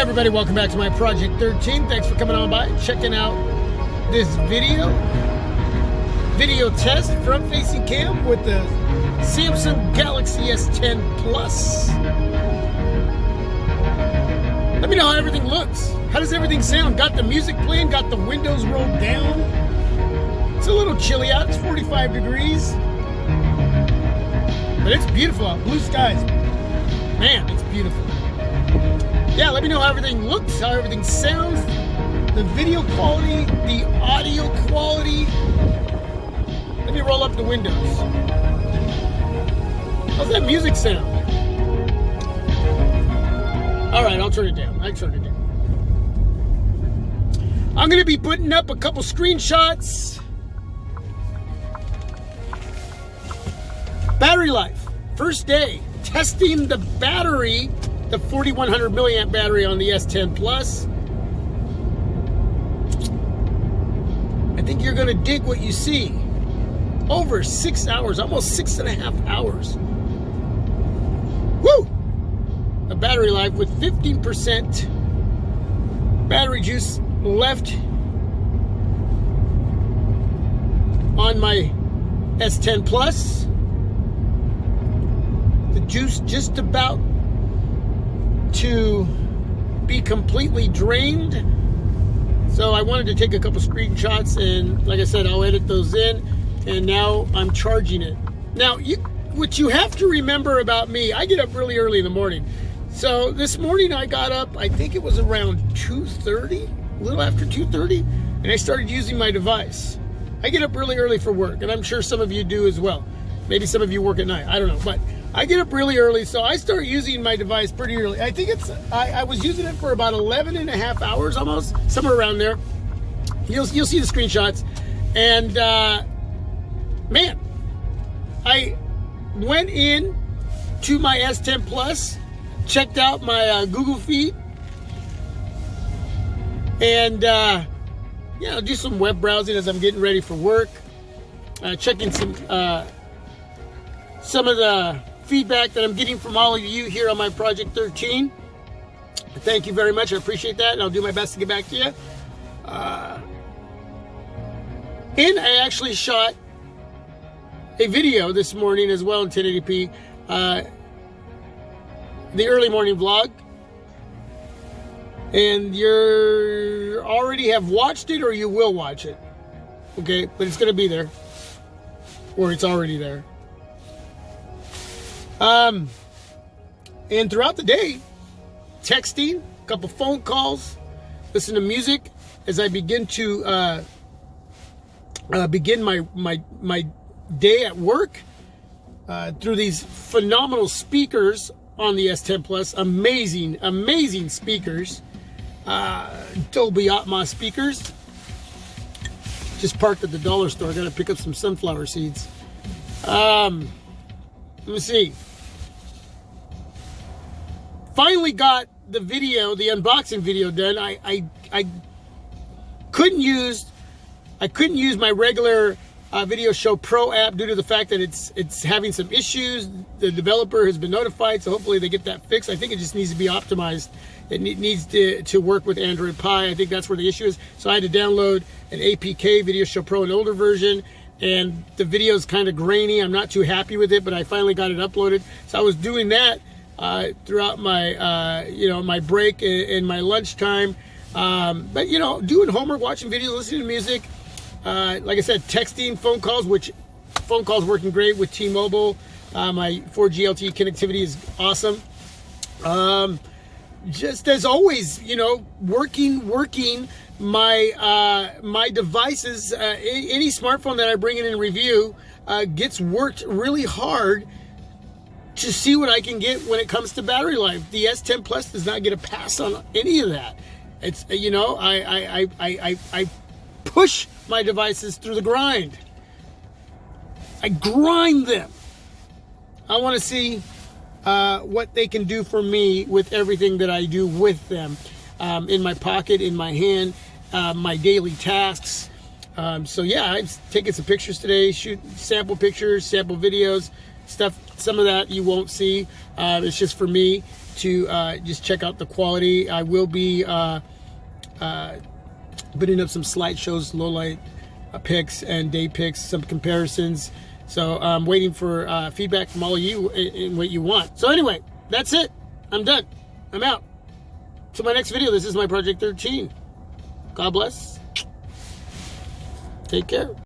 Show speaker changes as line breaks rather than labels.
everybody, welcome back to my Project 13. Thanks for coming on by, checking out this video test front facing cam with the Samsung Galaxy S10 Plus. Let me know how everything looks. How does everything sound? Got the music playing, got the windows rolled down. It's a little chilly out, it's 45 degrees. But it's beautiful out, blue skies. Man, it's beautiful. Yeah, let me know how everything looks, how everything sounds, the video quality, the audio quality. Let me roll up the windows. How's that music sound? All right, I'll turn it down. I'm going to be putting up a couple screenshots. Battery life. First day, testing the battery, the 4100 milliamp battery on the S10 Plus. I think you're going to dig what you see. Over 6 hours, almost 6.5 hours. Woo! A battery life with 15% battery juice left on my S10 Plus. The juice just about to be completely drained. So I wanted to take a couple screenshots, and like I said, I'll edit those in, and now I'm charging it. Now, what you have to remember about me, I get up really early in the morning. So this morning I got up, I think it was around 2:30, a little after 2:30, and I started using my device. I get up really early for work, and I'm sure some of you do as well. Maybe some of you work at night, I don't know, but I get up really early, so I start using my device pretty early. I think I was using it for about 11.5 hours almost, somewhere around there. You'll see the screenshots. And man, I went in to my S10 Plus, checked out my Google feed, and do some web browsing as I'm getting ready for work. Checking some of the feedback that I'm getting from all of you here on my Project 13. Thank you very much. I appreciate that, and I'll do my best to get back to you. And I actually shot a video this morning as well in 1080p, the early morning vlog. And you already have watched it, or you will watch it. Okay, but it's going to be there, or it's already there. And throughout the day, texting, a couple phone calls, listen to music as I begin to begin my day at work through these phenomenal speakers on the S10 Plus. Amazing speakers. Dolby Atmos speakers. Just parked at the dollar store. I got to pick up some sunflower seeds. Let me see. Finally got the unboxing video done. I couldn't use my regular Video Show Pro app due to the fact that it's having some issues. The developer has been notified, so hopefully they get that fixed. I think it just needs to be optimized. It needs to work with Android Pie. I think that's where the issue is. So I had to download an APK, Video Show Pro, an older version, and the video is kind of grainy. I'm not too happy with it, but I finally got it uploaded. So I was doing that throughout my my break and my lunchtime. But doing homework, watching videos, listening to music. Like I said, texting, phone calls, which phone calls working great with T-Mobile. My 4G LTE connectivity is awesome. Just as always, working my devices. Any smartphone that I bring in review gets worked really hard to see what I can get when it comes to battery life. The S10 Plus does not get a pass on any of that. It's I push my devices through the grind. I grind them. I want to see what they can do for me with everything that I do with them, in my pocket, in my hand, my daily tasks. So yeah, I've taken some pictures today, shoot sample pictures, sample videos, stuff. Some of that you won't see. It's just for me. to just check out the quality. I will be putting up some slideshows, low light pics and day pics, some comparisons. So I'm waiting for feedback from all of you in what you want. So anyway, that's it. I'm done. I'm out. To my next video. This is my Project 13. God bless. Take care.